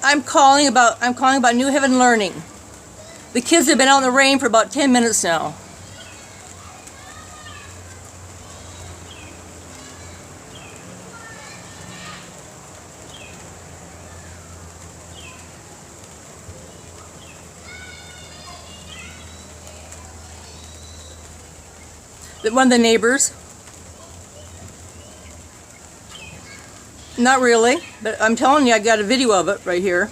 I'm calling about New Haven Learning. The kids have been out in the rain for about 10 minutes now. One of the neighbors. Not really, but I'm telling you, I got a video of it right here.